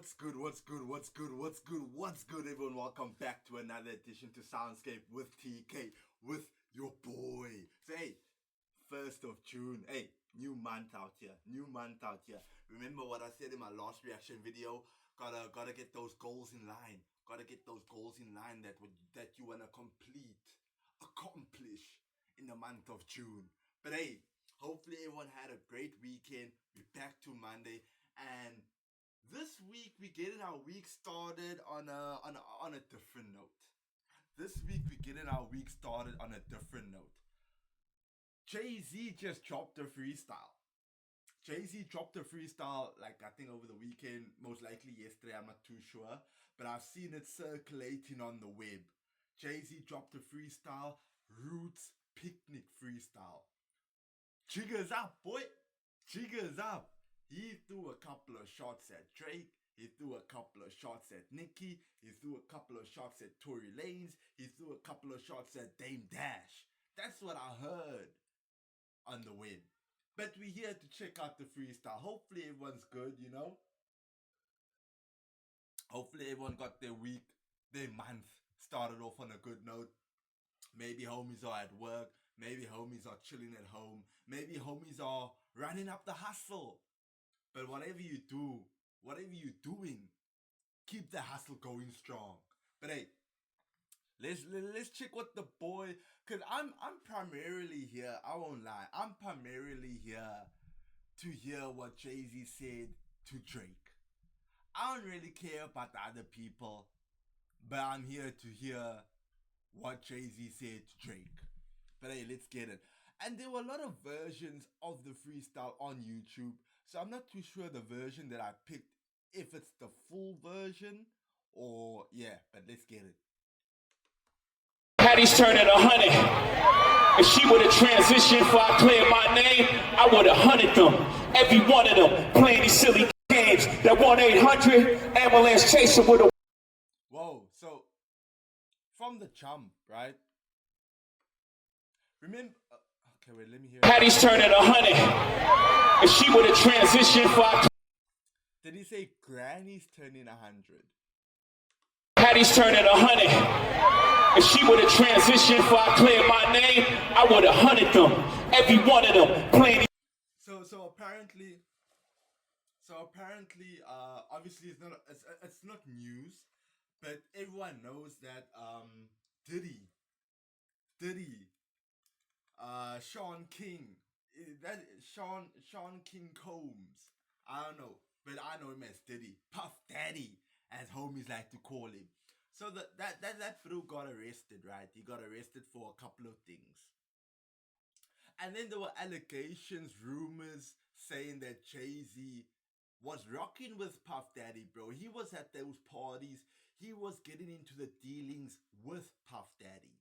What's good? What's good? What's good? What's good? What's good, everyone? Welcome back to another edition to Soundscape with TK, with your boy. So, hey, 1st of June. Hey, new month out here. New month out here. Remember what I said in my last reaction video? Gotta get those goals in line. Gotta get those goals in line that you wanna accomplish in the month of June. But hey, hopefully everyone had a great weekend. We're back to Monday, and this week we're getting our week started on a different note. This week we're getting our week started on a different note. Jay-Z just dropped a freestyle. Jay-Z dropped a freestyle, like I think over the weekend, most likely yesterday, I'm not too sure. But I've seen it circulating on the web. Jay-Z dropped a freestyle, Roots Picnic freestyle. Jiggers up, boy. Jiggers up. He threw a couple of shots at Drake. He threw a couple of shots at Nicki. He threw a couple of shots at Tory Lanez. He threw a couple of shots at Dame Dash. That's what I heard on the web. But we're here to check out the freestyle. Hopefully everyone's good, you know. Hopefully everyone got their week, their month started off on a good note. Maybe homies are at work. Maybe homies are chilling at home. Maybe homies are running up the hustle. But whatever you do, whatever you're doing, keep the hustle going strong. But hey, let's check what the boy, cause I'm primarily here. I won't lie. I'm primarily here to hear what Jay-Z said to Drake. I don't really care about the other people, but I'm here to hear what Jay-Z said to Drake. But hey, let's get it. And there were a lot of versions of the freestyle on YouTube, so I'm not too sure the version that I picked, if it's the full version or yeah, but let's get it. Patty's turning 100. If she would have transitioned before I cleared my name, I would have hunted them. Every one of them playing these silly games. That 1-800 ambulance chaser would have. Whoa, so from the jump, right? Remember, okay, wait, let me hear. Patty's turning 100. If she would have transitioned before I. Did he say Granny's turning 100? Patty's turning 100. If she would have transitioned before I cleared my name, I would have hunted them. Every one of them playing. So apparently, obviously it's not news, but everyone knows that Diddy, Sean King, Sean King Combs. I don't know, but I know him as Diddy, Puff Daddy, as homies like to call him. So that bro got arrested, right? He got arrested for a couple of things. And then there were allegations, rumors saying that Jay-Z was rocking with Puff Daddy, bro. He was at those parties. He was getting into the dealings with Puff Daddy.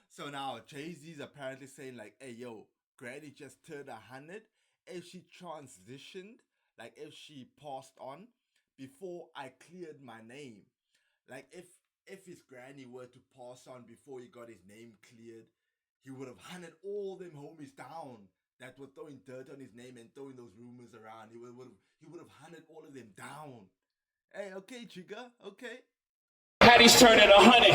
So now Jay-Z's apparently saying like, hey, yo, Granny just turned 100. If she transitioned, like if she passed on before I cleared my name, like if his granny were to pass on before he got his name cleared, he would have hunted all them homies down that were throwing dirt on his name and throwing those rumors around. He would have hunted all of them down. Hey, okay, Chiga, okay. Patty's turning 100.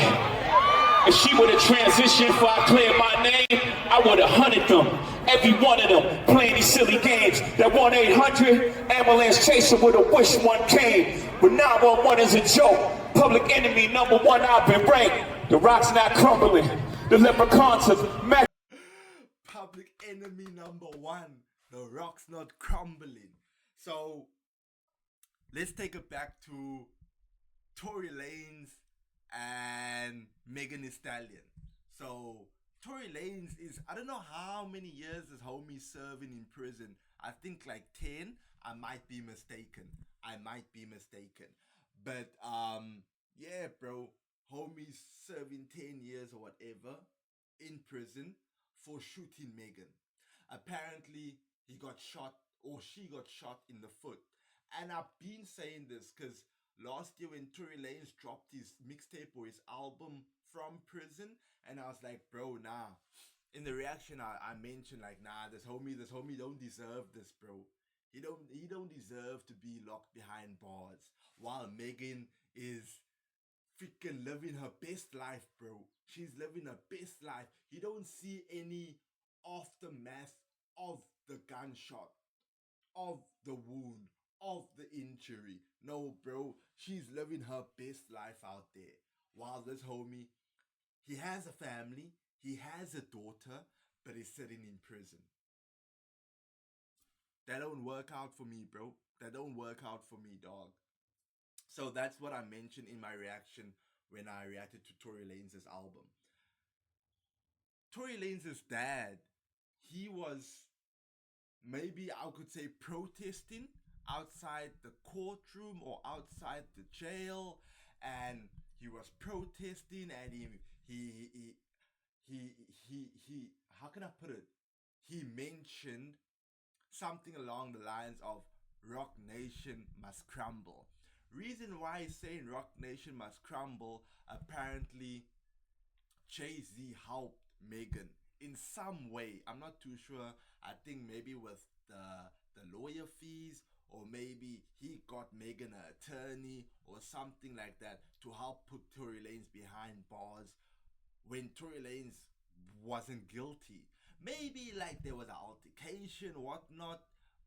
If she would have transitioned before I cleared my name, I would have hunted them. Every one of them playing these silly games. That 1-800 ambulance chaser would have wished one came. But 911 is a joke. Public enemy #1, I've been ranked. The rock's not crumbling. The leprechauns have met. Public enemy #1. The rock's not crumbling. So let's take it back to Tory Lanez and Megan Thee Stallion. So Tory Lanez is, I don't know how many years this homie serving in prison. I think like 10. I might be mistaken. But yeah, bro, homie's serving 10 years or whatever in prison for shooting Megan. Apparently he got shot, or she got shot in the foot. And I've been saying this because last year when Tory Lanez dropped his mixtape or his album from prison, and I was like, bro, nah. In the reaction, I mentioned like, nah, this homie don't deserve this, bro. He don't deserve to be locked behind bars while Megan is freaking living her best life, bro. She's living her best life. You don't see any aftermath of the gunshot, of the wound, of the injury. No, bro. She's living her best life out there. While this homie, he has a family, he has a daughter, but he's sitting in prison. That don't work out for me, bro. That don't work out for me, dog. So that's what I mentioned in my reaction when I reacted to Tory Lanez's album. Tory Lanez's dad, he was, maybe I could say, protesting outside the courtroom or outside the jail, and he was protesting, and he how can I put it? He mentioned something along the lines of Rock Nation must crumble. Reason why he's saying Rock Nation must crumble, apparently Jay-Z helped Megan in some way. I'm not too sure. I think maybe with the lawyer fees, or maybe he got Megan an attorney or something like that to help put Tory Lanez behind bars when Tory Lanez wasn't guilty. Maybe like there was an altercation or whatnot,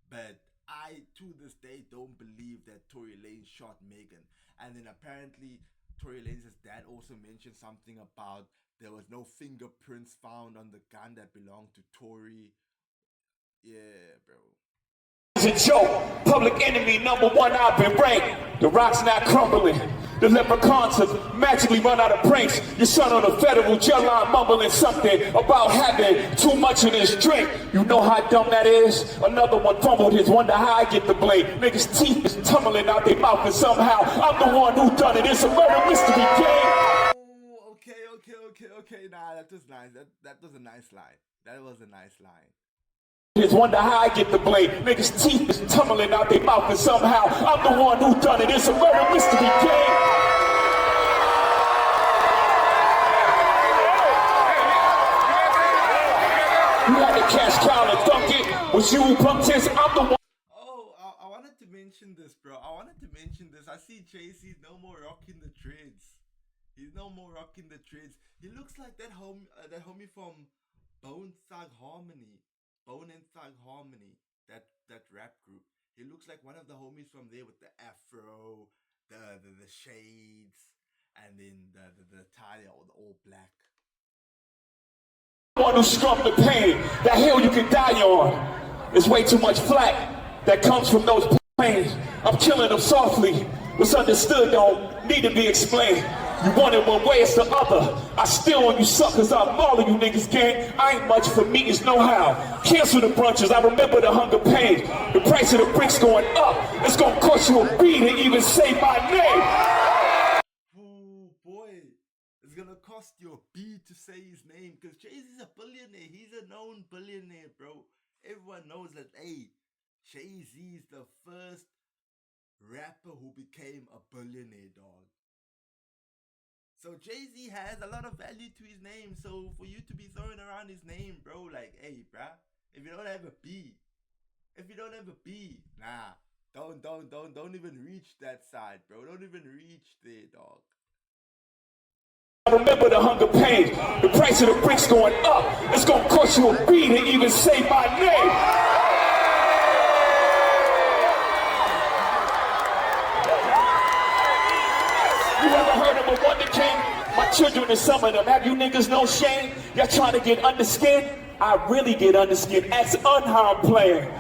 but I to this day don't believe that Tory Lanez shot Megan. And then apparently Tory Lanez's dad also mentioned something about there was no fingerprints found on the gun that belonged to Tory. Yeah, bro. It's a joke. Public enemy #1, I've been ranked. The rock's not crumbling. The leprechauns have magically run out of pranks. Your son on a federal jail line mumbling something about having too much in his drink. You know how dumb that is? Another one fumbled his, wonder how I get the blame. Niggas' teeth is tumbling out their mouth, and somehow I'm the one who done it. It's a murder mystery game. Okay. Nah, that was nice. That was a nice line. That was a nice line. Just wonder how I get the blame. Niggas' teeth is tumbling out their mouth, and somehow I'm the one who done it. It's a murder mystery game. You had to catch Kyle and dunk it. Was you who pumped his? I'm the one. Oh, I wanted to mention this, bro. I see Jay-Z no more rocking the dreads. He's no more rocking the dreads. He looks like that homie from Bone and Thug Harmony, that rap group. He looks like one of the homies from there with the afro, the shades, and then the tie all black. One who strummed the pain, that hill you can die on. There's way too much flack that comes from those pains. I'm killing them softly. What's understood don't need to be explained. You want it one way, it's the other. I still on you suckers, I'm all of you niggas gang. I ain't much for me, it's no how. Cancel the brunches, I remember the hunger pain. The price of the bricks going up. It's gonna cost you a beat to even say my name. Oh boy, it's gonna cost you a beat to say his name, because Jay-Z's a billionaire. He's a known billionaire, bro. Everyone knows that, hey, Jay-Z's the first rapper who became a billionaire, dog. So Jay-Z has a lot of value to his name. So for you to be throwing around his name, bro, like, hey, bruh, if you don't have a B, nah, don't even reach that side, bro. Don't even reach there, dog. I remember the hunger pain. The price of the bricks going up. It's gonna cost you a beat to even say my name. You ever heard of a Wonder King? My children and some of them. Have you niggas no shame? Y'all trying to get under skin? I really get under skin as unharmed player.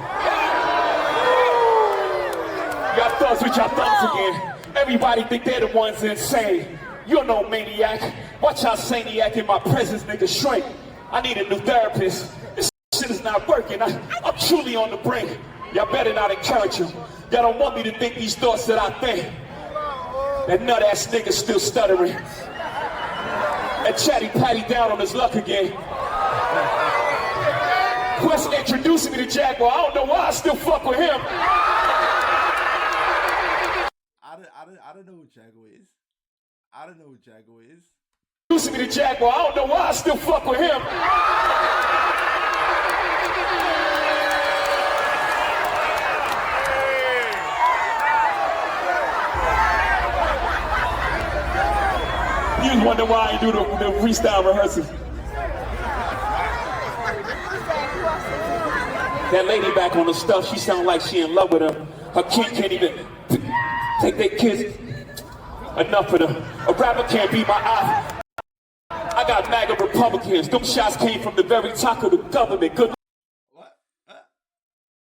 Y'all thugs with y'all thugs again. Everybody think they're the ones insane. You're no maniac. Watch how saniac in my presence, nigga, shrink. I need a new therapist. This shit is not working. I'm truly on the brink. Y'all better not encourage him. Y'all don't want me to think these thoughts that I think. That nut-ass nigga still stuttering. And Chatty Patty down on his luck again. Quest introducing me to Jaguar. I don't know why I still fuck with him. I don't know who Jaguar is. Introducing me to Jaguar. I don't know why I still fuck with him. always wonder why I do the freestyle rehearsals. That lady back on the stuff, she sound like she in love with her. Her kid can't even take their kids. Enough of them. A rapper can't be my eye. I got MAGA Republicans. Them shots came from the very top of the government. Good. What?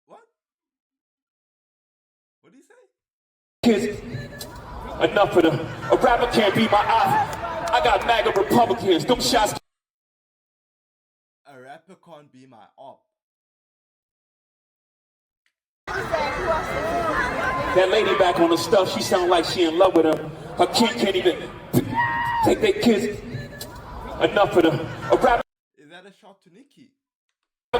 What? What did he say? Kids. Enough of them. A rapper can't be my eye. I got MAGA Republicans. Them shots. A rapper can't be my op. That lady back on the stuff, she sound like she in love with her. Her kid can't even take their kids. Enough of them. A rapper. Is that a shot to Nikki?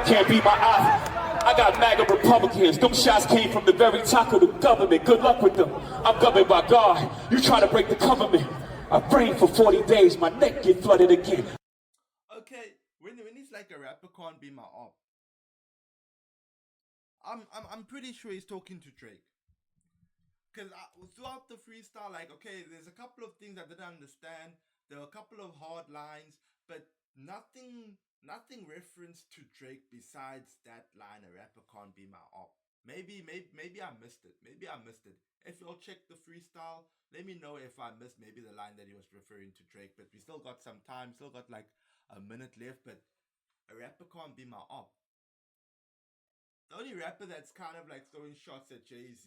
Can't be my eye. I got MAGA Republicans. Them shots came from the very top of the government. Good luck with them. I'm governed by God. You try to break the government. I brain for 40 days. My neck get flooded again. Okay, when it's like a rapper can't be my op. I'm pretty sure he's talking to Drake. Because throughout the freestyle, like, okay, there's a couple of things I didn't understand. There were a couple of hard lines, but nothing referenced to Drake besides that line, a rapper can't be my op. Maybe I missed it. Maybe I missed it. If y'all check the freestyle, let me know if I missed maybe the line that he was referring to Drake. But we still got some time, still got like a minute left, but a rapper can't be my op. The only rapper that's kind of like throwing shots at Jay-Z,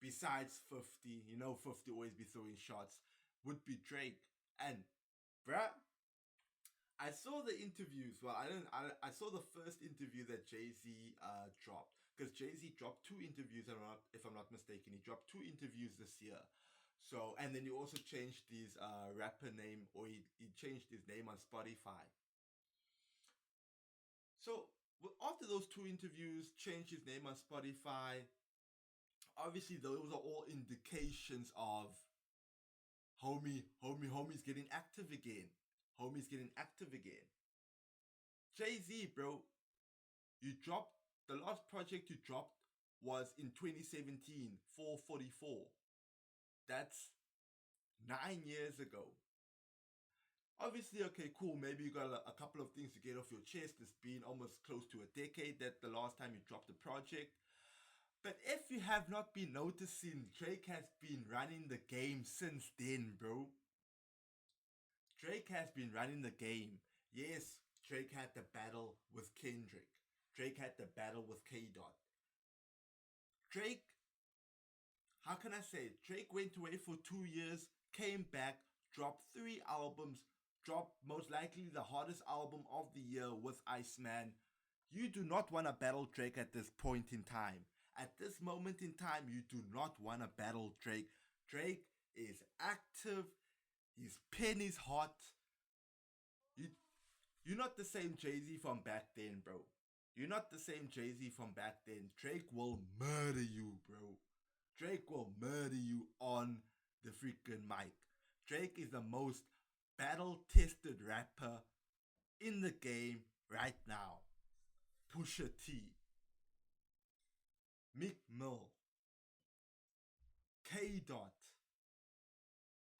besides 50, 50 always be throwing shots, would be Drake. And, bruh, I saw the interviews. Well, I saw the first interview that Jay-Z dropped. Because Jay-Z dropped 2 interviews, if I'm not mistaken. He dropped 2 interviews this year. So, and then he also changed his rapper name, or he changed his name on Spotify. So, after those 2 interviews, changed his name on Spotify, obviously those are all indications of homie's getting active again. Homie's getting active again. Jay-Z, bro, the last project you dropped was in 2017, 444. That's 9 years ago. Obviously, okay, cool, maybe you got a couple of things to get off your chest. It's been almost close to a decade that the last time you dropped a project. But if you have not been noticing, Drake has been running the game since then, bro. Drake has been running the game. Yes, Drake had the battle with Kendrick. Drake had the battle with K-Dot. Drake, how can I say it? Drake went away for 2 years, came back, dropped 3 albums, dropped most likely the hardest album of the year with Iceman. You do not want to battle Drake at this point in time. At this moment in time, you do not want to battle Drake. Drake is active. His pen is hot. You're not the same Jay-Z from back then, bro. You're not the same Jay-Z from back then. Drake will murder you, bro. Drake will murder you on the freaking mic. Drake is the most battle-tested rapper in the game right now. Pusha T, Meek Mill, K-Dot.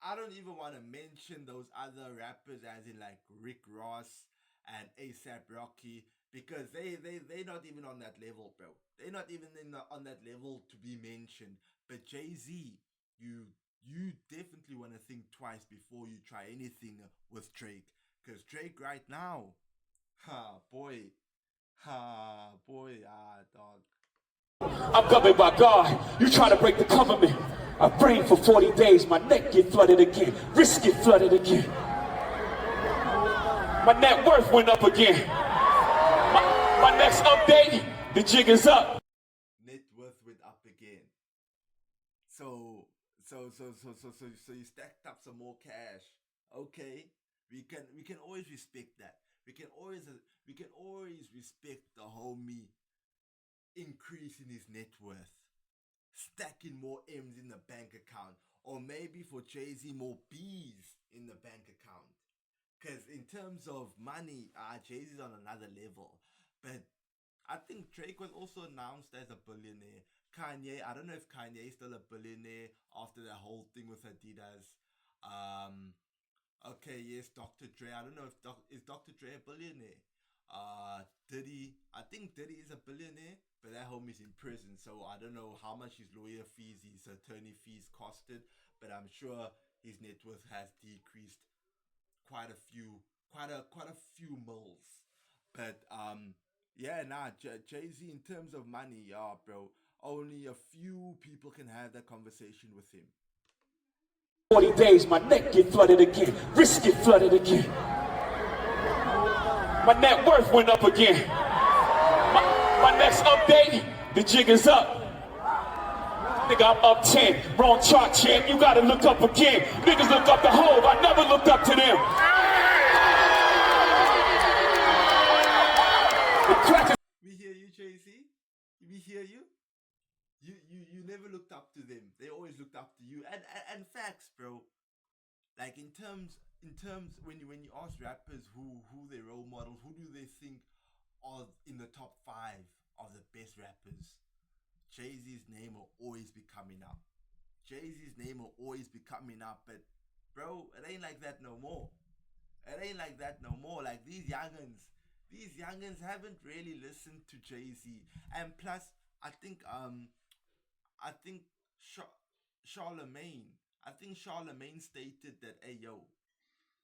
I don't even want to mention those other rappers as in like Rick Ross and A$AP Rocky, because they're not even on that level, bro. They're not even on that level to be mentioned. But Jay-Z, you definitely want to think twice before you try anything with Drake. Because Drake right now, dog. I'm governed by God. You try to break the government. I brain for 40 days. My neck get flooded again. Wrist get flooded again. My net worth went up again. My next update, the jig is up. Net worth went up again. So you stacked up some more cash. Okay, we can always respect that. We can always respect the homie increasing his net worth, stacking more M's in the bank account, or maybe for Jay-Z more B's in the bank account. Because in terms of money, Jay-Z's on another level. But I think Drake was also announced as a billionaire. Kanye, I don't know if Kanye is still a billionaire after that whole thing with Adidas. Okay, yes, Dr. Dre. I don't know if is Dr. Dre a billionaire. Diddy. I think Diddy is a billionaire, but that homie's in prison, so I don't know how much his lawyer fees, his attorney fees costed. But I'm sure his net worth has decreased quite a few, quite a few mils. But yeah, nah, Jay Z in terms of money, yeah, bro. Only a few people can have that conversation with him. 40 days, my neck get flooded again, wrist get flooded again. My net worth went up again. My next update, the jig is up. Nigga, I'm up 10. Wrong chart, champ. You gotta look up again. Niggas look up the Hove. I never looked up to them. The crackers. We hear you, Jay Z. We hear you. You never looked up to them. They always looked up to you. And facts, bro. Like in terms when you ask rappers who their role models, who do they think are in the top 5 of the best rappers, Jay-Z's name will always be coming up. Jay-Z's name will always be coming up, but bro, it ain't like that no more. It ain't like that no more. Like these youngins haven't really listened to Jay-Z. And plus, I think I think Charlemagne I think Charlemagne stated that, hey yo,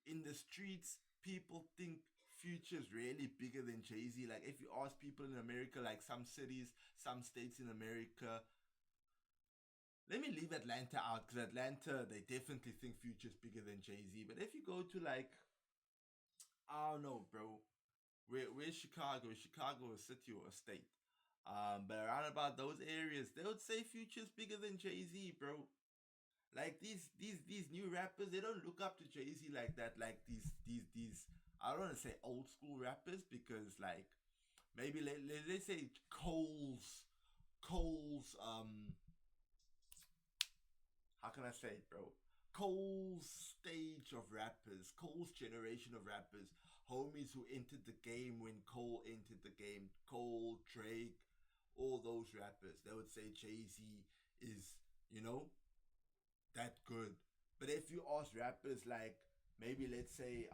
in the streets, people think Future's really bigger than Jay Z. Like, if you ask people in America, like some cities, some states in America, let me leave Atlanta out because Atlanta, they definitely think Future's bigger than Jay Z. But if you go to, like, I don't know, bro, where's Chicago? Is Chicago a city or a state? But around about those areas, they would say Future's bigger than Jay Z, bro. Like these new rappers, they don't look up to Jay Z like that. Like these I don't want to say old school rappers because, like, maybe let's say Cole's how can I say it, bro? Cole's stage of rappers, Cole's generation of rappers, homies who entered the game when Cole entered the game, Cole, Drake, all those rappers, they would say Jay Z is, you know, that good. But if you ask rappers like, maybe let's say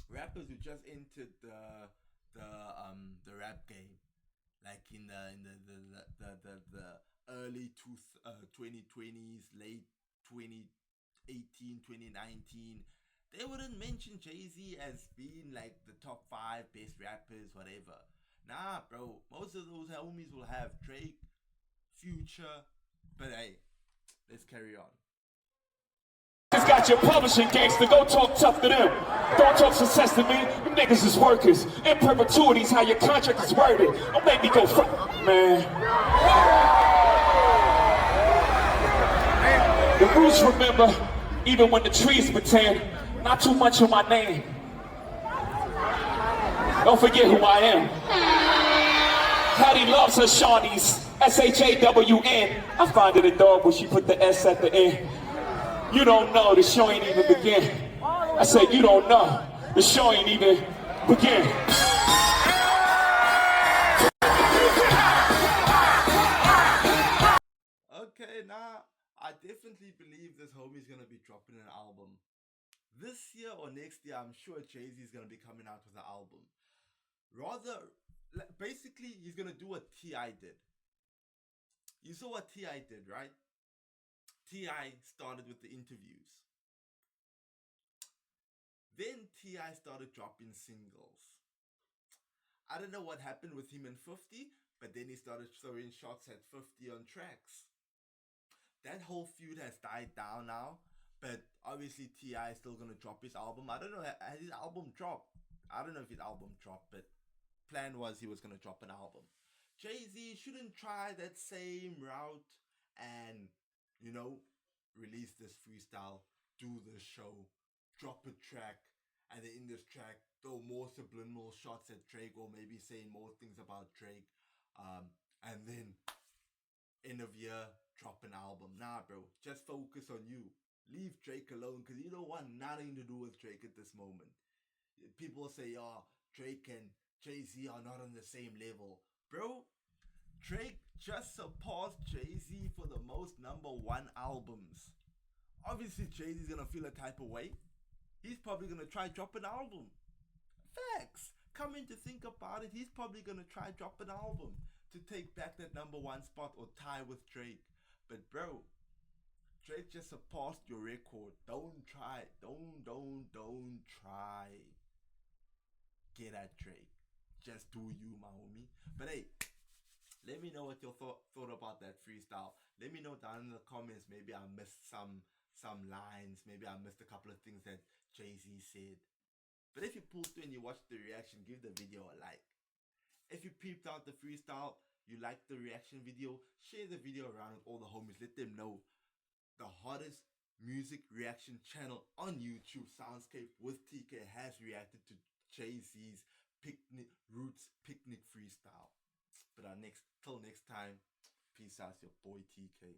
rappers who just entered the rap game, like in the early 2020s, late 2018, 2019, they wouldn't mention Jay-Z as being like the top 5 best rappers, whatever. Nah, bro, most of those homies will have Drake, Future, but hey, let's carry on. Just got your publishing gangster, go talk tough to them. Don't talk success to me, them niggas is workers. In perpetuity's how your contract is worded. Don't make me go man. The roots remember, even when the trees pretend, not too much on my name. Don't forget who I am. Hattie loves her Shawnees, S-H-A-W-N. I find it a dog when she put the S at the end. You don't know, the show ain't even begin. I said, you don't know, the show ain't even begin. Okay, nah, I definitely believe this homie's gonna be dropping an album. This year or next year, I'm sure Jay-Z's gonna be coming out with an album. Rather, basically, he's gonna do what T.I. did. You saw what T.I. did, right? T.I. started with the interviews. Then T.I. started dropping singles. I don't know what happened with him and 50, but then he started throwing shots at 50 on tracks. That whole feud has died down now, but obviously T.I. is still gonna drop his album. I don't know, has his album dropped? I don't know if his album dropped, but plan was he was gonna drop an album. Jay-Z shouldn't try that same route and, you know, release this freestyle, do this show, drop a track, and then in this track throw more subliminal shots at Drake, or maybe saying more things about Drake, and then end of year drop an album. Nah, bro, just focus on you. Leave Drake alone because you don't want nothing to do with Drake at this moment. People say, oh, Drake and Jay-Z are not on the same level. Bro, Drake just surpassed Jay-Z for the most #1 albums. Obviously, Jay-Z's gonna feel a type of way he's probably gonna try drop an album. Facts. Coming to think about it, he's probably gonna try drop an album to take back that #1 spot or tie with Drake. But bro, Drake just surpassed your record. Don't try. Don't try. Get at Drake. Just do you, my homie. But hey, let me know what you thought about that freestyle. Let me know down in the comments. Maybe I missed some lines. Maybe I missed a couple of things that Jay-Z said. But if you pulled through and you watched the reaction, give the video a like. If you peeped out the freestyle, you liked the reaction video, share the video around with all the homies. Let them know the hottest music reaction channel on YouTube, Soundscape with TK, has reacted to Jay-Z's Roots Picnic freestyle. But till next time, peace out, your boy TK.